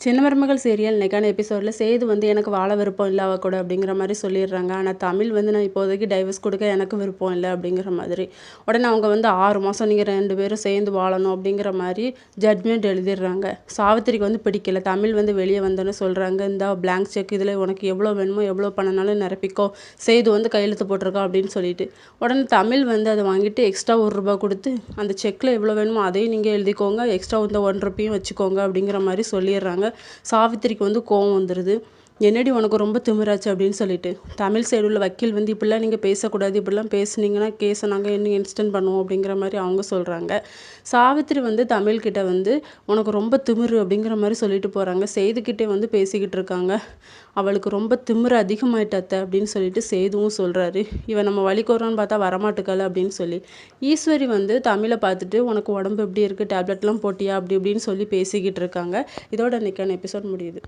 சின்ன மருமகள் சீரியல் இன்னைக்கான எபிசோடில் சேது வந்து எனக்கு வாழ விருப்பம் இல்லை அவ கூட அப்படிங்கிற மாதிரி சொல்லிடுறாங்க. ஆனால் தமிழ் வந்து நான் இப்போதைக்கு டைவர்ஸ் கொடுக்க எனக்கு விருப்பம் இல்லை அப்படிங்கிற மாதிரி. உடனே அவங்க வந்து 6 மாதம் நீங்கள் 2 பேரும் சேர்ந்து வாழணும் அப்படிங்கிற மாதிரி ஜட்மெண்ட் எழுதிடுறாங்க. சாவித்திரிக்கு வந்து பிடிக்கல. தமிழ் வந்து வெளியே வந்தோன்னு சொல்கிறாங்க, இந்த பிளாங்க் செக் இதில் உனக்கு எவ்வளோ வேணுமோ எவ்வளோ பண்ணனாலும் நிரப்பிக்கோ, சேது வந்து கையெழுத்து போட்டிருக்கா அப்படின்னு சொல்லிட்டு. உடனே தமிழ் வந்து அதை வாங்கிட்டு எக்ஸ்ட்ரா ₹1 கொடுத்து அந்த செக்கில் எவ்வளோ வேணுமோ அதையும் நீங்கள் எழுதிக்கோங்க, எக்ஸ்ட்ரா இந்த ₹1 வச்சுக்கோங்க அப்படிங்கிற மாதிரி சொல்லிடுறாங்க. சாவித்திரிக்கு வந்து கோவம் வந்துடுது. என்னடி உனக்கு ரொம்ப திமிராச்சு அப்படின்னு சொல்லிட்டு. தமிழ் சைடு உள்ள வக்கீல் வந்து இப்படிலாம் நீங்கள் பேசக்கூடாது, இப்படிலாம் பேசுனீங்கன்னா கேஸை நாங்கள் இன்னும் எக்ஸ்டெண்ட் பண்ணுவோம் அப்படிங்கிற மாதிரி அவங்க சொல்கிறாங்க. சாவித்திரி வந்து தமிழ்கிட்ட வந்து உனக்கு ரொம்ப திமிரு அப்படிங்கிற மாதிரி சொல்லிட்டு போகிறாங்க. சேதுக்கிட்டே வந்து பேசிக்கிட்டு இருக்காங்க. அவளுக்கு ரொம்ப திமிரு அதிகமாயிட்டாத்த அப்படின்னு சொல்லிட்டு சேதுவும் சொல்கிறாரு. இவன் நம்ம வழிக்கு வரோன்னு பார்த்தா வரமாட்டுக்கல அப்படின்னு சொல்லி. ஈஸ்வரி வந்து தமிழை பார்த்துட்டு உனக்கு உடம்பு எப்படி இருக்குது, டேப்லெட்லாம் போட்டியா அப்படி இப்படின்னு சொல்லி பேசிக்கிட்டு இருக்காங்க. இதோட இன்னைக்கான எபிசோட் முடியுது.